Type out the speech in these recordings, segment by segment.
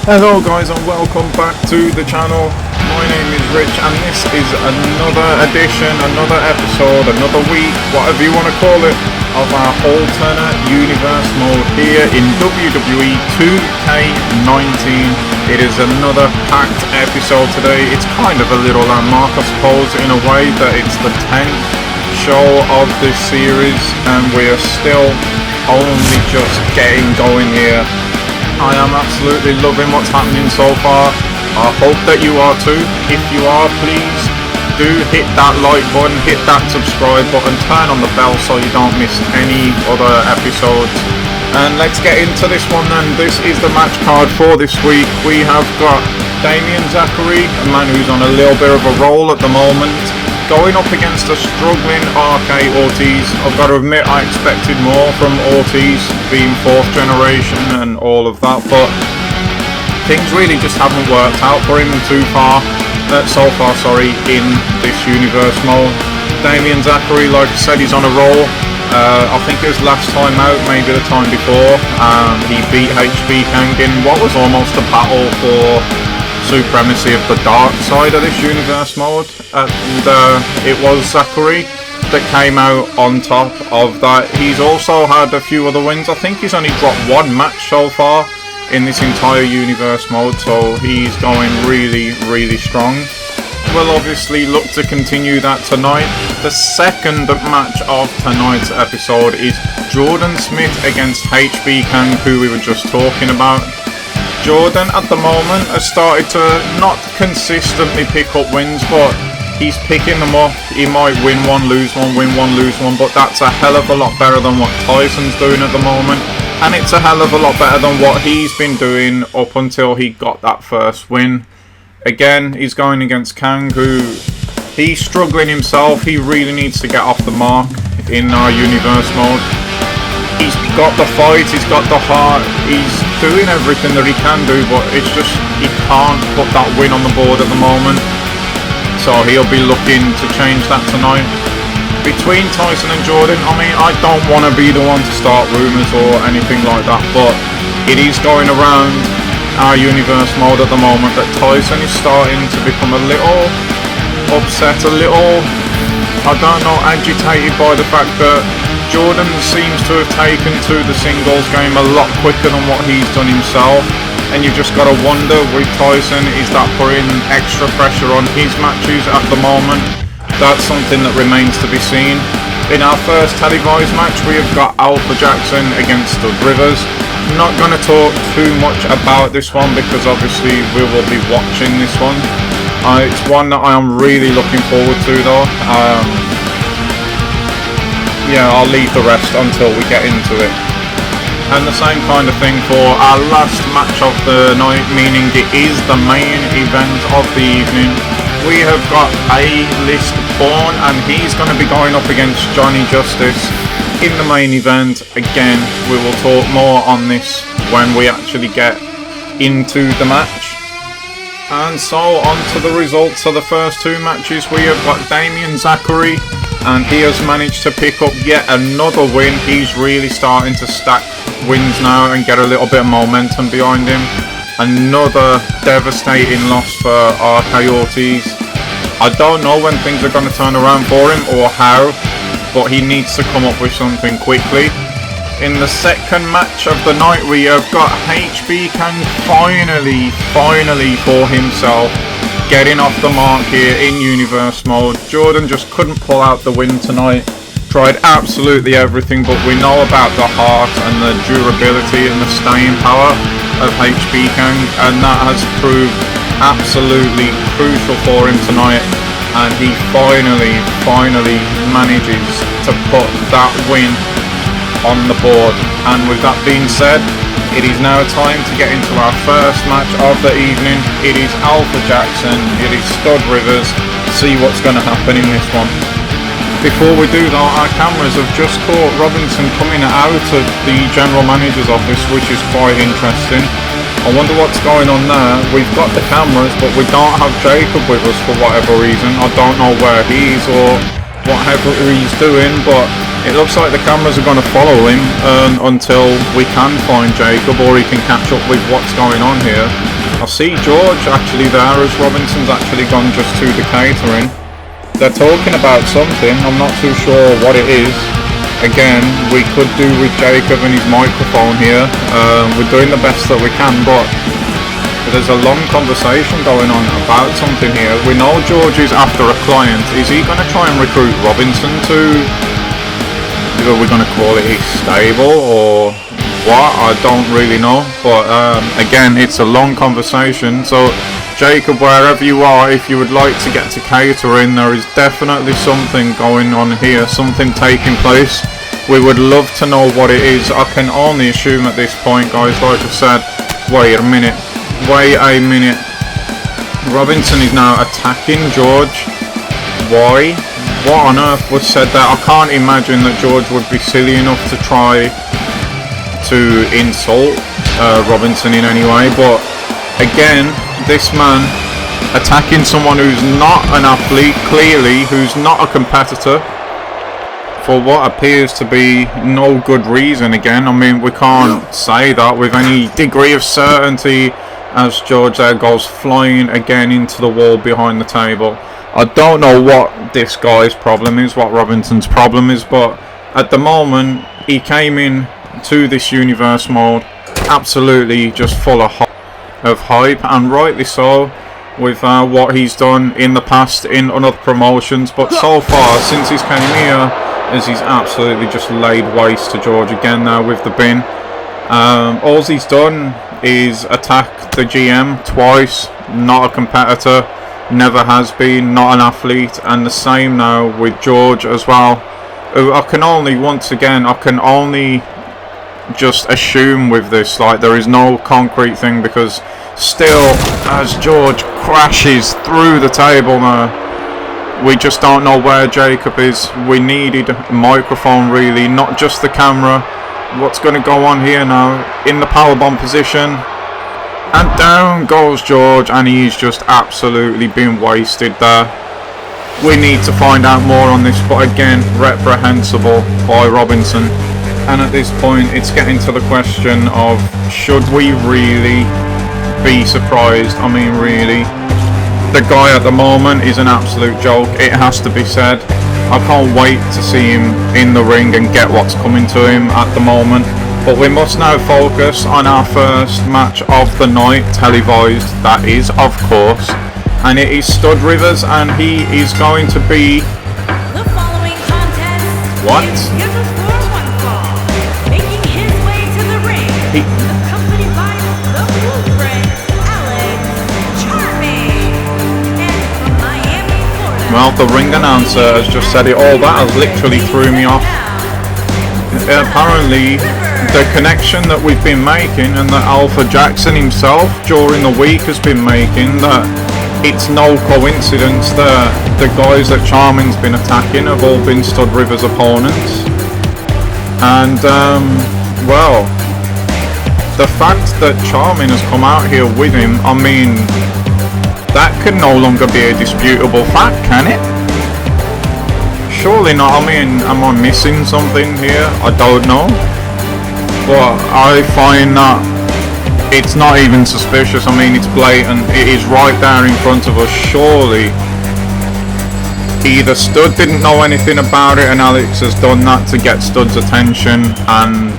Hello guys and welcome back to the channel. My name is Rich and this is another edition, another episode, another week, whatever you want to call it, of our alternate universe mode here in WWE 2K19. It is another packed episode today. It's kind of a little landmark, I suppose, in a way that it's the 10th show of this series and we're still only just getting going here. I am absolutely loving what's happening so far. I hope that you are too. If you are, please do hit that like button, hit that subscribe button, turn on the bell so you don't miss any other episodes. And let's get into this one then. This is the match card for this week. We have got Damien Zachary, a man who's on a little bit of a roll at the moment, going up against a struggling RK Ortiz. I've got to admit I expected more from Ortiz, being 4th generation and all of that, but things really just haven't worked out for him so far, in this universe mode. Damien Zachary, like I said, he's on a roll. I think it was last time out, maybe the time before, he beat HB Kang in what was almost a battle for supremacy of the dark side of this universe mode, and it was Zachary that came out on top of that. He's also had a few other wins. I think he's only dropped one match so far in this entire universe mode, so he's going really strong. We'll obviously look to continue that tonight. The second match of tonight's episode is Jordan Smith against HB Kang, who we were just talking about. Jordan at the moment has started to not consistently pick up wins, but he's picking them up. He might win one, lose one, win one, lose one, but that's a hell of a lot better than what Tyson's doing at the moment, and it's a hell of a lot better than what he's been doing up until he got that first win. Again, he's going against Kang, who he's struggling himself. He really needs to get off the mark in our universe mode. He's got the fight, he's got the heart, he's doing everything that he can do, but it's just he can't put that win on the board at the moment. So he'll be looking to change that tonight. Between Tyson and Jordan, I mean, I don't want to be the one to start rumours or anything like that, but it is going around our universe mode at the moment that Tyson is starting to become a little upset, a little, I don't know, agitated by the fact that Jordan seems to have taken to the singles game a lot quicker than what he's done himself, and you've just got to wonder with Tyson, is that putting extra pressure on his matches at the moment? That's something that remains to be seen. In our first televised match we have got Alpha Jackson against Stud Rivers. I'm not going to talk too much about this one because obviously we will be watching this one. It's one that I am really looking forward to though. Yeah, I'll leave the rest until we get into it. And the same kind of thing for our last match of the night, meaning it is the main event of the evening. We have got A-List Born and he's going to be going up against Johnny Justice in the main event. Again, we will talk more on this when we actually get into the match. And so on to the results of the first two matches. We have got Damien Zachary, and he has managed to pick up yet another win. He's really starting to stack wins now and get a little bit of momentum behind him. Another devastating loss for RK Ortiz. I don't know when things are going to turn around for him or how, but he needs to come up with something quickly. In the second match of the night we have got HB Kang finally for himself getting off the mark here in universe mode. Jordan just couldn't pull out the win tonight. Tried absolutely everything, but we know about the heart and the durability and the staying power of HB Kang, and that has proved absolutely crucial for him tonight, and he finally manages to put that win on the board. And with that being said, it is now time to get into our first match of the evening. It is Alpha Jackson, it is Stud Rivers. See what's going to happen in this one. Before we do though, our cameras have just caught Robinson coming out of the general manager's office, which is quite interesting. I wonder what's going on there. We've got the cameras, but we don't have Jacob with us for whatever reason. I don't know where he is or whatever he's doing, but it looks like the cameras are going to follow him until we can find Jacob or he can catch up with what's going on here. I see George actually there as Robinson's actually gone just to the catering. They're talking about something, I'm not too sure what it is. Again, we could do with Jacob and his microphone here. We're doing the best that we can, but there's a long conversation going on about something here. We know George is after a client. Is he going to try and recruit Robinson to, either we're going to call it his stable or what? I don't really know. But again, it's a long conversation. So Jacob, wherever you are, if you would like to get to catering, there is definitely something going on here, something taking place. We would love to know what it is. I can only assume at this point, guys, like I said. Wait a minute. Robinson is now attacking George. Why? What on earth was said there? I can't imagine that George would be silly enough to try to insult Robinson in any way, but again, this man attacking someone who's not an athlete, clearly, who's not a competitor, for what appears to be no good reason. Again, I mean, we can't say that with any degree of certainty, as George there goes flying again into the wall behind the table. I don't know what this guy's problem is, what Robinson's problem is, but at the moment, he came in to this universe mode absolutely just full of hype, and rightly so, with what he's done in the past in other promotions. But so far, since he's came here, as he's absolutely just laid waste to George again now with the bin. All he's done is attack the GM twice, not a competitor, never has been, not an athlete, and the same now with George as well, who I can only, once again, I can only just assume with this, like, there is no concrete thing, because still, as George crashes through the table now, we just don't know where Jacob is. We needed a microphone, really, not just the camera. What's going to go on here now? In the powerbomb position, and down goes George, and he's just absolutely been wasted there. We need to find out more on this, but again, reprehensible by Robinson. And at this point, it's getting to the question of, should we really be surprised? I mean, really, the guy at the moment is an absolute joke, it has to be said. I can't wait to see him in the ring and get what's coming to him at the moment. But we must now focus on our first match of the night, televised, that is, of course. And it is Stud Rivers, and he is going to be... The following contest What? is scheduled for one fall. Making his way to the ring, accompanied by the Blueprint, Alex Charming. And from Miami, Florida. Well, the ring announcer has just said it all. That has literally threw me off. Apparently, the connection that we've been making, and that Alpha Jackson himself during the week has been making, that it's no coincidence that the guys that Charming's been attacking have all been Stud Rivers opponents. And, well, the fact that Charming has come out here with him, I mean, that can no longer be a disputable fact, can it? Surely not. I mean, am I missing something here? I don't know. But I find that it's not even suspicious. I mean, it's blatant. It is right there in front of us. Surely either Stud didn't know anything about it and Alex has done that to get Stud's attention and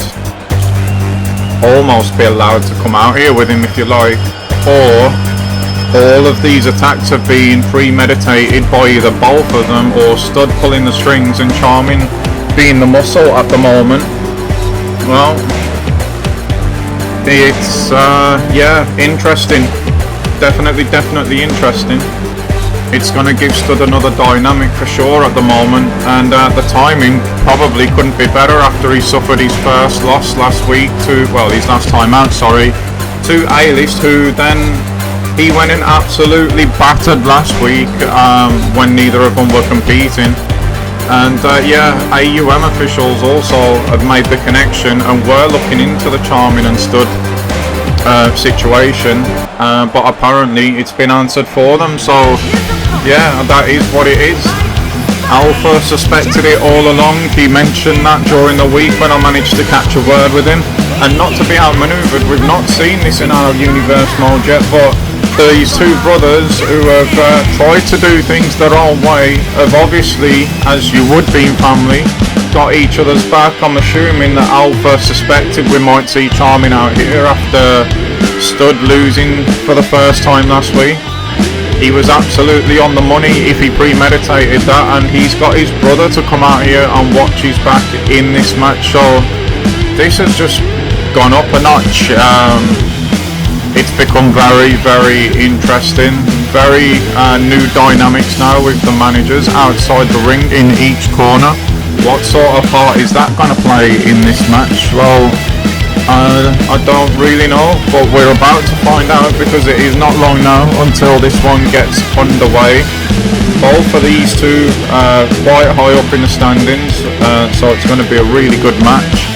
almost be allowed to come out here with him, if you like, or all of these attacks have been premeditated by either both of them, or Stud pulling the strings and Charming being the muscle at the moment. Well, it's yeah, interesting. Definitely interesting. It's going to give Stud another dynamic for sure at the moment, and the timing probably couldn't be better after he suffered his first loss last week to, well, his last time out, sorry, to A-List, who then he went in absolutely battered last week when neither of them were competing. And yeah, AUM officials also have made the connection and were looking into the Charming and Stud situation, but apparently it's been answered for them. So yeah, that is what it is. Alpha suspected it all along. He mentioned that during the week when I managed to catch a word with him. And not to be outmaneuvered, we've not seen this in our universe mode yet, but these two brothers who have tried to do things their own way have obviously, as you would be in family, got each other's back. I'm assuming that Alpha suspected we might see Charming out here after Stud losing for the first time last week. He was absolutely on the money if he premeditated that, and he's got his brother to come out here and watch his back in this match, so this has just gone up a notch. It's become very, very interesting, very new dynamics now with the managers outside the ring in each corner. What sort of part is that going to play in this match? Well, I don't really know, but we're about to find out because it is not long now until this one gets underway. Both of these two quite high up in the standings, so it's going to be a really good match.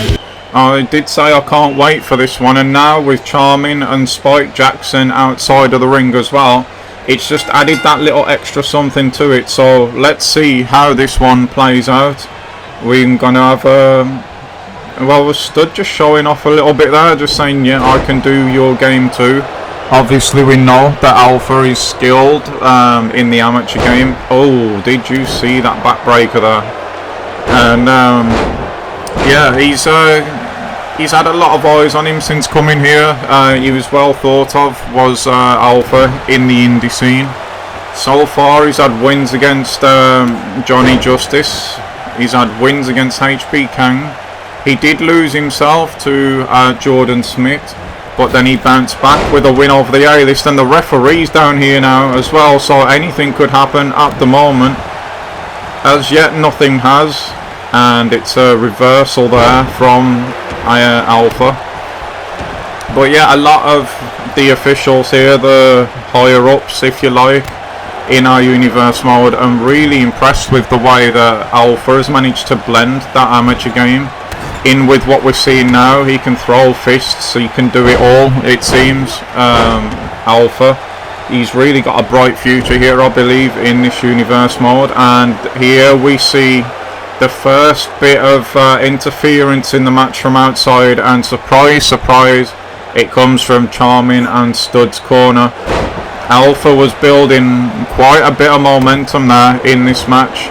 I did say I can't wait for this one, and now with Charming and Spike Jackson outside of the ring as well, it's just added that little extra something to it. So let's see how this one plays out. We're going to have well, was Stud just showing off a little bit there, just saying, yeah, I can do your game too. Obviously we know that Alpha is skilled in the amateur game. Oh, did you see that backbreaker there? And yeah, he's had a lot of eyes on him since coming here. He was well thought of, was Alpha in the indie scene. So far he's had wins against Johnny Justice. He's had wins against HB Kang. He did lose himself to Jordan Smith, but then he bounced back with a win over the A-list, and the referee's down here now as well, so anything could happen at the moment. As yet nothing has, and it's a reversal there from Alpha. But yeah, a lot of the officials here, the higher ups if you like, in our universe mode, I'm really impressed with the way that Alpha has managed to blend that amateur game in with what we're seeing now. He can throw fists, so he can do it all, it seems. Alpha, he's really got a bright future here, I believe, in this universe mode. And here we see the first bit of interference in the match from outside, and surprise, surprise, it comes from Charming and Stud's corner. Alpha was building quite a bit of momentum there in this match.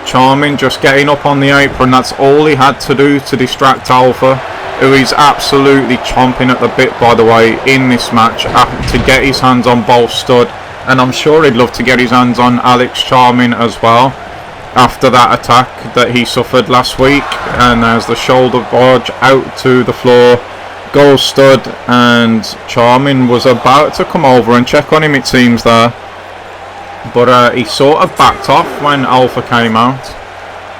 Charming just getting up on the apron, that's all he had to do to distract Alpha, who is absolutely chomping at the bit, by the way, in this match to get his hands on both Stud, and I'm sure he'd love to get his hands on Alex Charming as well after that attack that he suffered last week. And there's the shoulder barge out to the floor, goes Stud, and Charming was about to come over and check on him, it seems, there. But he sort of backed off when Alpha came out.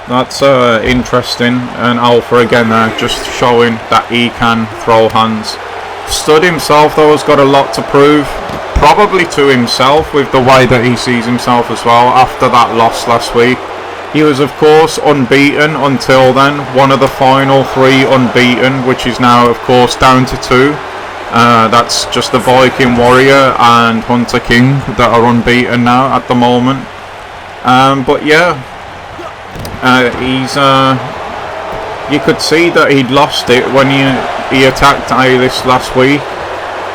That's interesting. And Alpha again there, just showing that he can throw hands. Stud himself though has got a lot to prove, probably to himself, with the way that he sees himself as well after that loss last week. He was of course unbeaten until then, one of the final 3 unbeaten, which is now of course down to 2. That's just the Viking Warrior and Hunter King that are unbeaten now at the moment. But yeah, he's you could see that he'd lost it when he attacked A-list last week,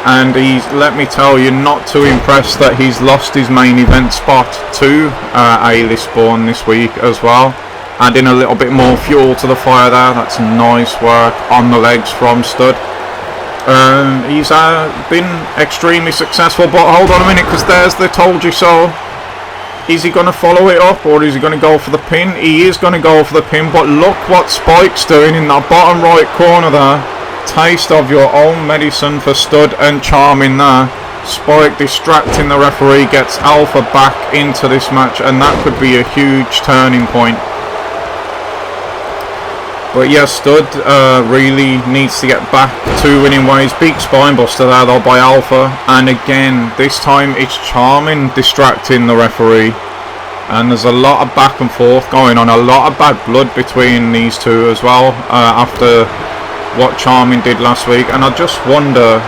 and he's, let me tell you, not too impressed that he's lost his main event spot to A-list Spawn this week as well, adding a little bit more fuel to the fire there. That's nice work on the legs from Stud. He's been extremely successful, but hold on a minute, because there's the told you so. Is he going to follow it up, or is he going to go for the pin? He is going to go for the pin, but look what Spike's doing in that bottom right corner there. Taste of your own medicine for Stud and Charming there. Spike distracting the referee, gets Alpha back into this match, and that could be a huge turning point. But yes, Stud really needs to get back to winning ways. Big spinebuster there though by Alpha, and again this time it's Charming distracting the referee, and there's a lot of back and forth going on, a lot of bad blood between these two as well after what Charming did last week. And I just wonder,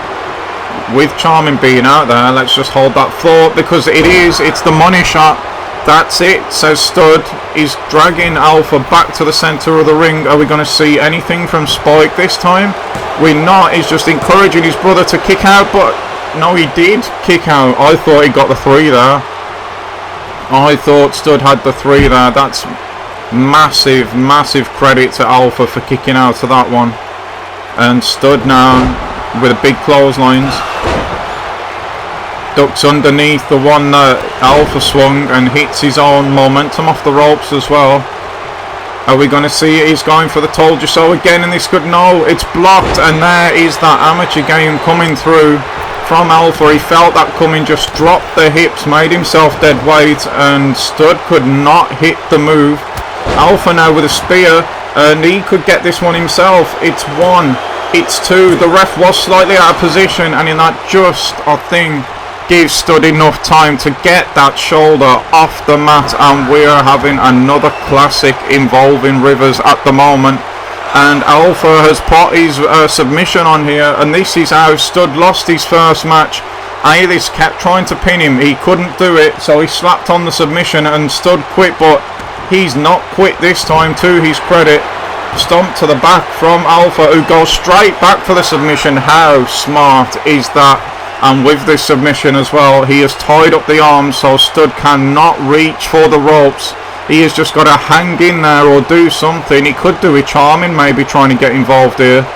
with Charming being out there, let's just hold that thought, because it's the money shot. That's it, says Stud. He's dragging Alpha back to the centre of the ring. Are we going to see anything from Spike this time? We're not. He's just encouraging his brother to kick out, but no, he did kick out. I thought he got the 3 there. I thought Stud had the 3 there. That's massive, massive credit to Alpha for kicking out of that one. And Stud now with a big clotheslines. Ducks underneath the one that Alpha swung and hits his own momentum off the ropes as well. Are we going to see it? He's going for the told you so again, and this could, no, it's blocked, and there is that amateur game coming through from Alpha. He felt that coming, just dropped the hips, made himself dead weight, and Stud could not hit the move. Alpha now with a spear, and he could get this one himself. It's 1, it's 2. The ref was slightly out of position, and in that just, I think, gives Stud enough time to get that shoulder off the mat, and we're having another classic involving Rivers at the moment. And Alpha has put his submission on here, and this is how Stud lost his first match. Alice kept trying to pin him, he couldn't do it, so he slapped on the submission and Stud quit, but he's not quit this time, to his credit. Stomp to the back from Alpha, who goes straight back for the submission. How smart is that? And with this submission as well, he has tied up the arms so Stud cannot reach for the ropes. He has just got to hang in there or do something. He could do a charming, maybe trying to get involved here.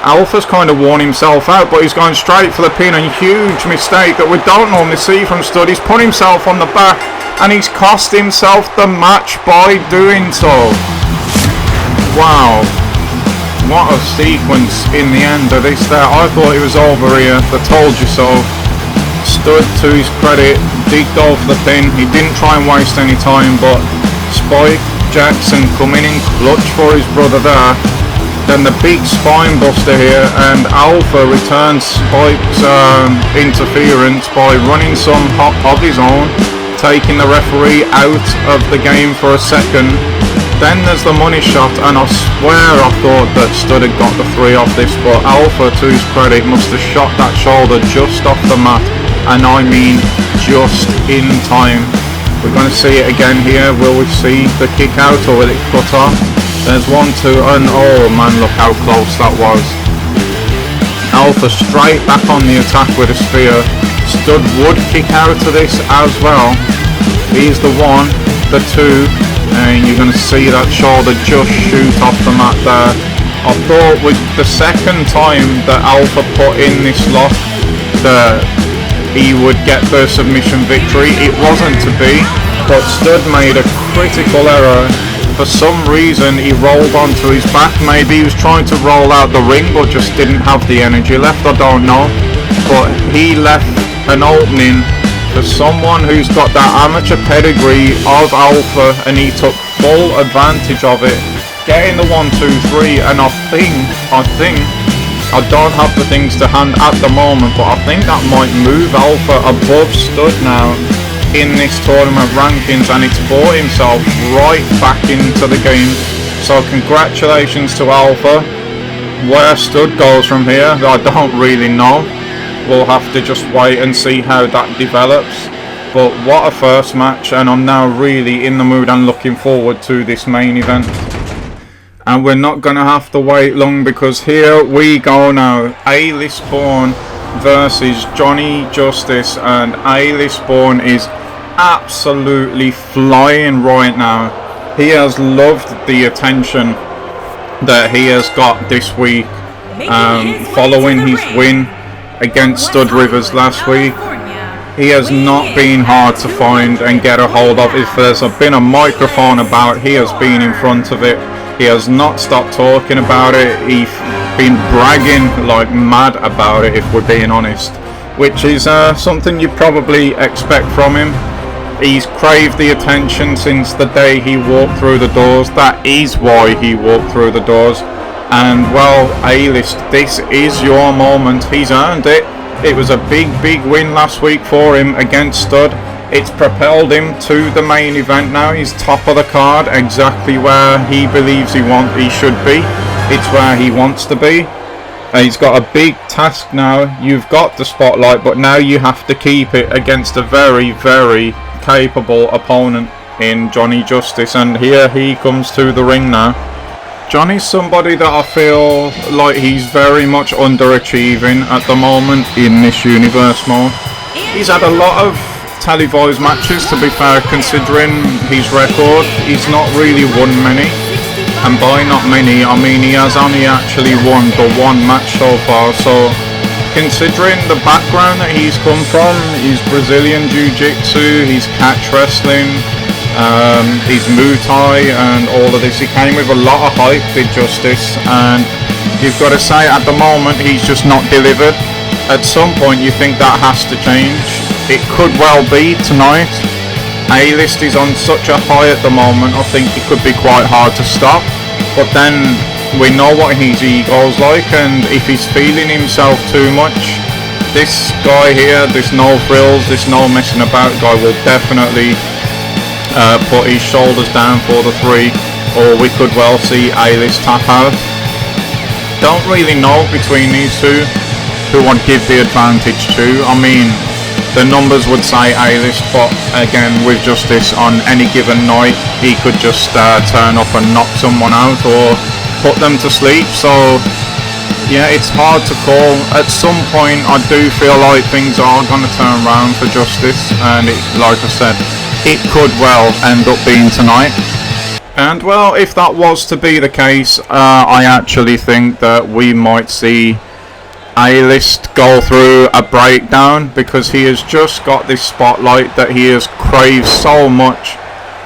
Alpha's kind of worn himself out, but he's going straight for the pin. A huge mistake that we don't normally see from Stud. He's put himself on the back, and he's cost himself the match by doing so. Wow. What a sequence in the end of this there. I thought it was over here. The told you so. Stud, to his credit, digged over the pin. He didn't try and waste any time, but Spike Jackson coming in clutch for his brother there. Then the big spine buster here, and Alpha returns Spike's interference by running some hop of his own, taking the referee out of the game for a second. Then there's the money shot, and I swear I thought that Stud had got the 3 off this, but Alpha, to his credit, must have shot that shoulder just off the mat, and I mean just in time. We're going to see it again here. Will we see the kick out, or will it cut off? There's 1, 2, and oh man, look how close that was. Alpha straight back on the attack with a spear. Stud would kick out of this as well. He's the 1, the 2, and you're going to see that shoulder just shoot off the mat there. I thought with the second time that Alpha put in this lock that he would get the submission victory. It wasn't to be, but Stud made a critical error. For some reason he rolled onto his back. Maybe he was trying to roll out the ring but just didn't have the energy left, I don't know. But he left an opening for someone who's got that amateur pedigree of Alpha, and he took full advantage of it, getting the 1, 2, 3. And I think I don't have the things to hand at the moment, but I think that might move Alpha above Stud now in this tournament rankings, and it's brought himself right back into the game. So congratulations to Alpha. Where Stud goes from here, I don't really know. We'll have to just wait and see how that develops. But what a first match, and I'm now really in the mood and looking forward to this main event. And we're not going to have to wait long, because here we go now. A-Listborn versus Johnny Justice, and A-Listborn is absolutely flying right now. He has loved the attention that he has got this week, following his win against Stud Rivers last week. He has not been hard to find and get a hold of. If there's been a microphone about, he has been in front of it. He has not stopped talking about it. He's been bragging like mad about it, if we're being honest, which is something you probably expect from him. He's craved the attention since the day he walked through the doors. That is why he walked through the doors. And well, A-List, this is your moment. He's earned it. It was a big win last week for him against Stud. It's propelled him to the main event now. He's top of the card, exactly where he believes he should be. It's where he wants to be. He's got a big task now. You've got the spotlight, but now you have to keep it against a very capable opponent in Johnny Justice, and here he comes to the ring now. Johnny's somebody that I feel like he's very much underachieving at the moment in this universe mode. He's had a lot of televised matches, to be fair, considering his record. He's not really won many, and by not many I mean he has only actually won the one match so far. So considering the background that he's come from, his Brazilian Jiu-Jitsu, his catch wrestling, his Muay Thai and all of this, he came with a lot of hype, did Justice, and you've got to say at the moment he's just not delivered. At some point you think that has to change. It could well be tonight. A-list is on such a high at the moment, I think it could be quite hard to stop, but then we know what his ego's like, and if he's feeling himself too much, this guy here, this no frills, this no messing about guy will definitely put his shoulders down for the 3, or we could well see A-list tap out. Don't really know between these two who I'd give the advantage to. I mean, the numbers would say A-list, but again, with Justice on any given night, he could just turn up and knock someone out or put them to sleep. So yeah, it's hard to call. At some point I do feel like things are going to turn around for Justice, and like I said, it could well end up being tonight. And well, if that was to be the case, I actually think that we might see A-list go through a breakdown, because he has just got this spotlight that he has craved so much.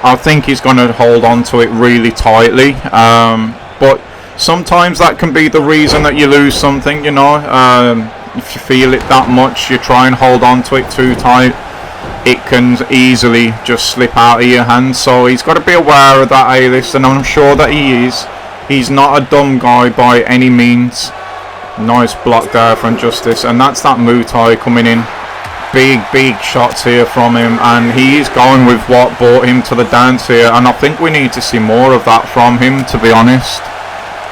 I think he's going to hold on to it really tightly, but sometimes that can be the reason that you lose something, you know. If you feel it that much, you try and hold on to it too tight, it can easily just slip out of your hands. So he's got to be aware of that, A-list, and I'm sure that he is. He's not a dumb guy by any means. Nice block there from Justice, and that's that Muay Thai coming in. Big shots here from him, and he is going with what brought him to the dance here, and I think we need to see more of that from him, to be honest.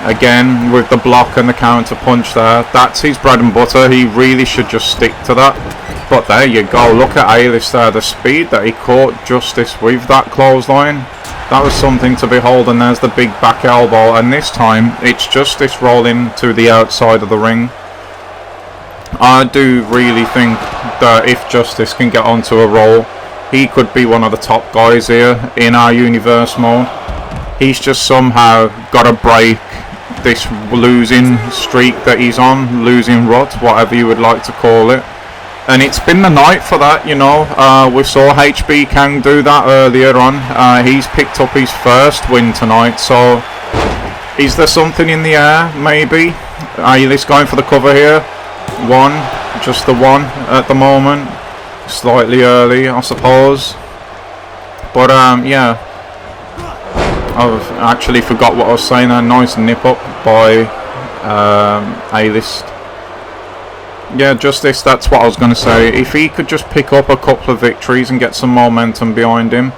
Again, with the block and the counter punch there, that's his bread and butter. He really should just stick to that. But there you go, look at A-list there, the speed that he caught Justice with that clothesline. That was something to behold, and there's the big back elbow, and this time it's Justice rolling to the outside of the ring. I do really think that if Justice can get onto a roll, he could be one of the top guys here in our universe mode. He's just somehow got to break this losing streak that he's on, losing rut, whatever you would like to call it. And it's been the night for that, you know. We saw HB Kang do that earlier on. He's picked up his first win tonight, so is there something in the air, maybe? A-list going for the cover here. One, just the one at the moment. Slightly early, I suppose. But yeah, I've actually forgot what I was saying there. Nice nip up by A-list. Yeah, Justice, that's what I was going to say. If he could just pick up a couple of victories and get some momentum behind him,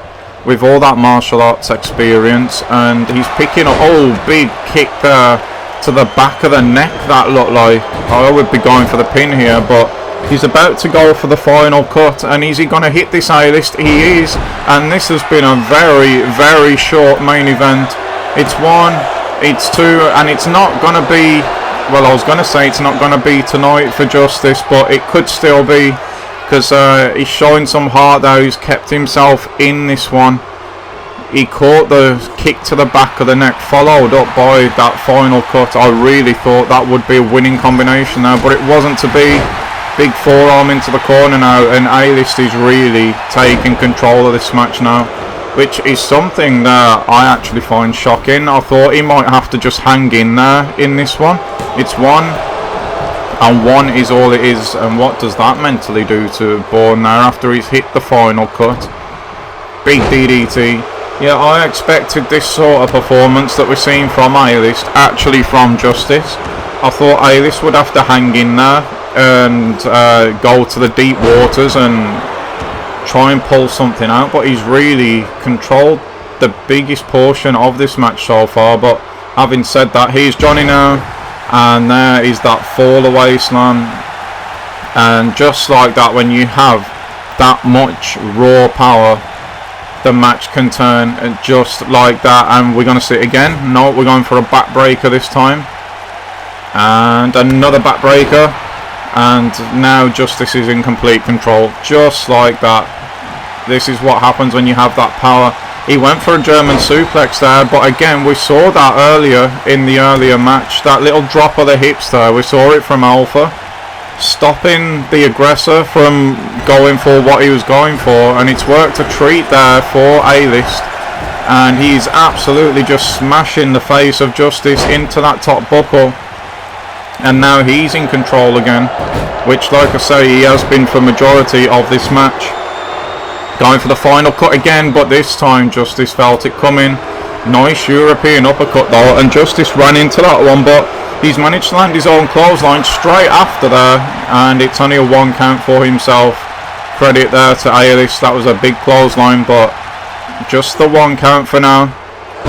with all that martial arts experience, and he's picking up, oh, big kick there to the back of the neck, that looked like. I would be going for the pin here, but he's about to go for the final cut, and is he going to hit this A-list? He is, and this has been a very short main event. It's 1, it's 2, and it's not going to be, well, I was going to say it's not going to be tonight for Justice, but it could still be, because he's showing some heart there. He's kept himself in this one. He caught the kick to the back of the neck, followed up by that final cut. I really thought that would be a winning combination there, but it wasn't to be. Big forearm into the corner now, and A-list is really taking control of this match now, which is something that I actually find shocking. I thought he might have to just hang in there in this one. It's 1, and 1 is all it is, and what does that mentally do to Bourne there after he's hit the final cut? Big DDT. Yeah, I expected this sort of performance that we're seeing from A-list, actually from Justice. I thought A-list would have to hang in there and go to the deep waters and try and pull something out, but he's really controlled the biggest portion of this match so far. But having said that, here's Johnny now, and there is that fall away slam, and just like that, when you have that much raw power, the match can turn just like that. And we're going to see it again. No, we're going for a backbreaker this time. And another backbreaker. And now Justice is in complete control. Just like that. This is what happens when you have that power. He went for a German suplex there, but again, we saw that earlier in the earlier match. That little drop of the hips there, we saw it from Alpha, stopping the aggressor from going for what he was going for, and it's worked a treat there for A-List. And he's absolutely just smashing the face of Justice into that top buckle. And now he's in control again, which, like I say, he has been for majority of this match. Going for the final cut again, but this time Justice felt it coming. Nice European uppercut though, and Justice ran into that one, but he's managed to land his own clothesline straight after there, and it's only a 1 count for himself. Credit there to A-List, that was a big clothesline, but just the 1 count for now.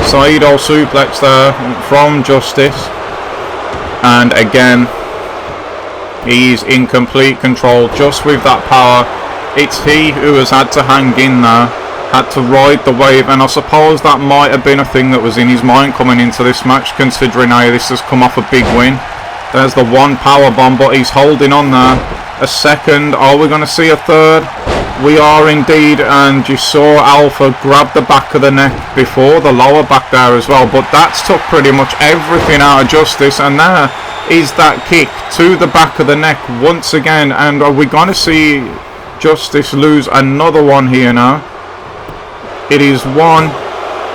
Saito suplex there from Justice, and again he's in complete control just with that power. It's he who has had to hang in there, had to ride the wave, and I suppose that might have been a thing that was in his mind coming into this match, considering A-List has come off a big win. There's the 1 power bomb, but he's holding on there. A second, are we going to see a third? We are indeed, and you saw Alpha grab the back of the neck before, the lower back there as well, but that's took pretty much everything out of Justice, and there is that kick to the back of the neck once again. And are we going to see Justice lose another one here now? It is 1,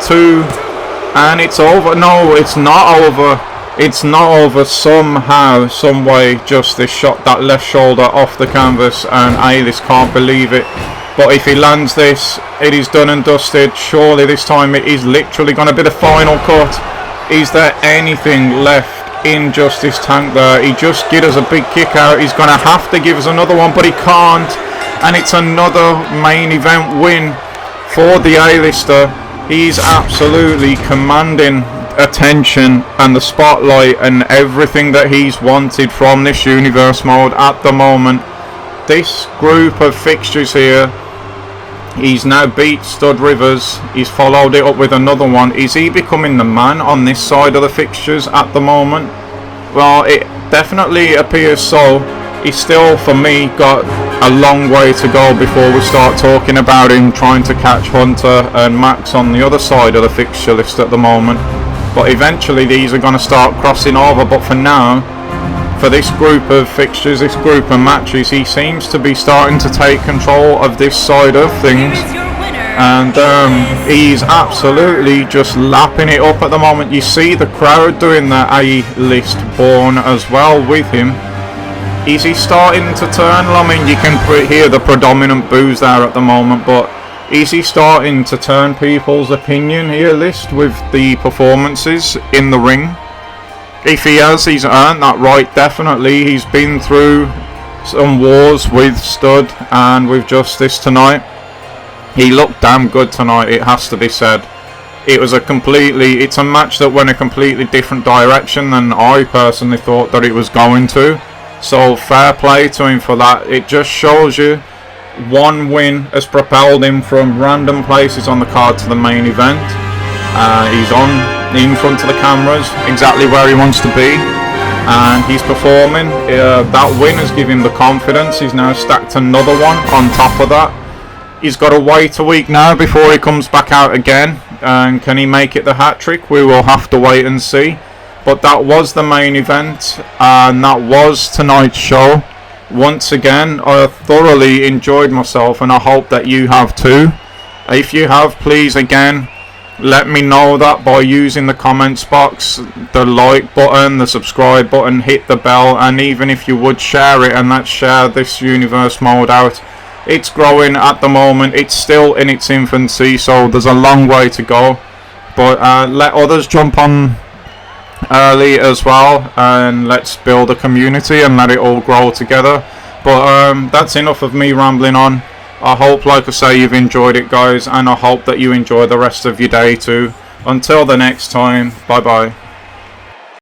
2, and it's over. No, it's not over. It's not over. Somehow, some way, Justice shot that left shoulder off the canvas, and A-List can't believe it. But if he lands this, it is done and dusted. Surely this time it is literally going to be the final cut. Is there anything left in Justice tank there? He just gave us a big kick out. He's going to have to give us another one, but he can't. And it's another main event win for the A-Lister. He's absolutely commanding attention and the spotlight and everything that he's wanted from this universe mode at the moment. This group of fixtures here, he's now beat Stud Rivers. He's followed it up with another one. Is he becoming the man on this side of the fixtures at the moment? Well, it definitely appears so. He's still, for me, got a long way to go before we start talking about him trying to catch Hunter and Max on the other side of the fixture list at the moment. But eventually these are going to start crossing over. But for now, for this group of fixtures, this group of matches, he seems to be starting to take control of this side of things. And he's absolutely just lapping it up at the moment. You see the crowd doing the A-List born as well with him. Is he starting to turn? I mean, you can hear the predominant boos there at the moment, but is he starting to turn people's opinion here, List, with the performances in the ring? If he has, he's earned that right, definitely. He's been through some wars with Stud and with Justice tonight. He looked damn good tonight, it has to be said. It's a match that went a completely different direction than I personally thought that it was going to. So fair play to him for that. It just shows you 1 win has propelled him from random places on the card to the main event. He's in front of the cameras, exactly where he wants to be, and he's performing. That win has given him the confidence. He's now stacked another one on top of that. He's got to wait a week now before he comes back out again, and can he make it the hat trick? We will have to wait and see. But that was the main event, and that was tonight's show. Once again, I thoroughly enjoyed myself, and I hope that you have too. If you have, please again let me know that by using the comments box, the like button, the subscribe button, hit the bell, and even if you would share it, and let's share this universe mode out. It's growing at the moment. It's still in its infancy, so there's a long way to go, but let others jump on early as well, and let's build a community and let it all grow together. But that's enough of me rambling on. I hope, like I say, you've enjoyed it, guys, and I hope that you enjoy the rest of your day too. Until the next time, bye bye.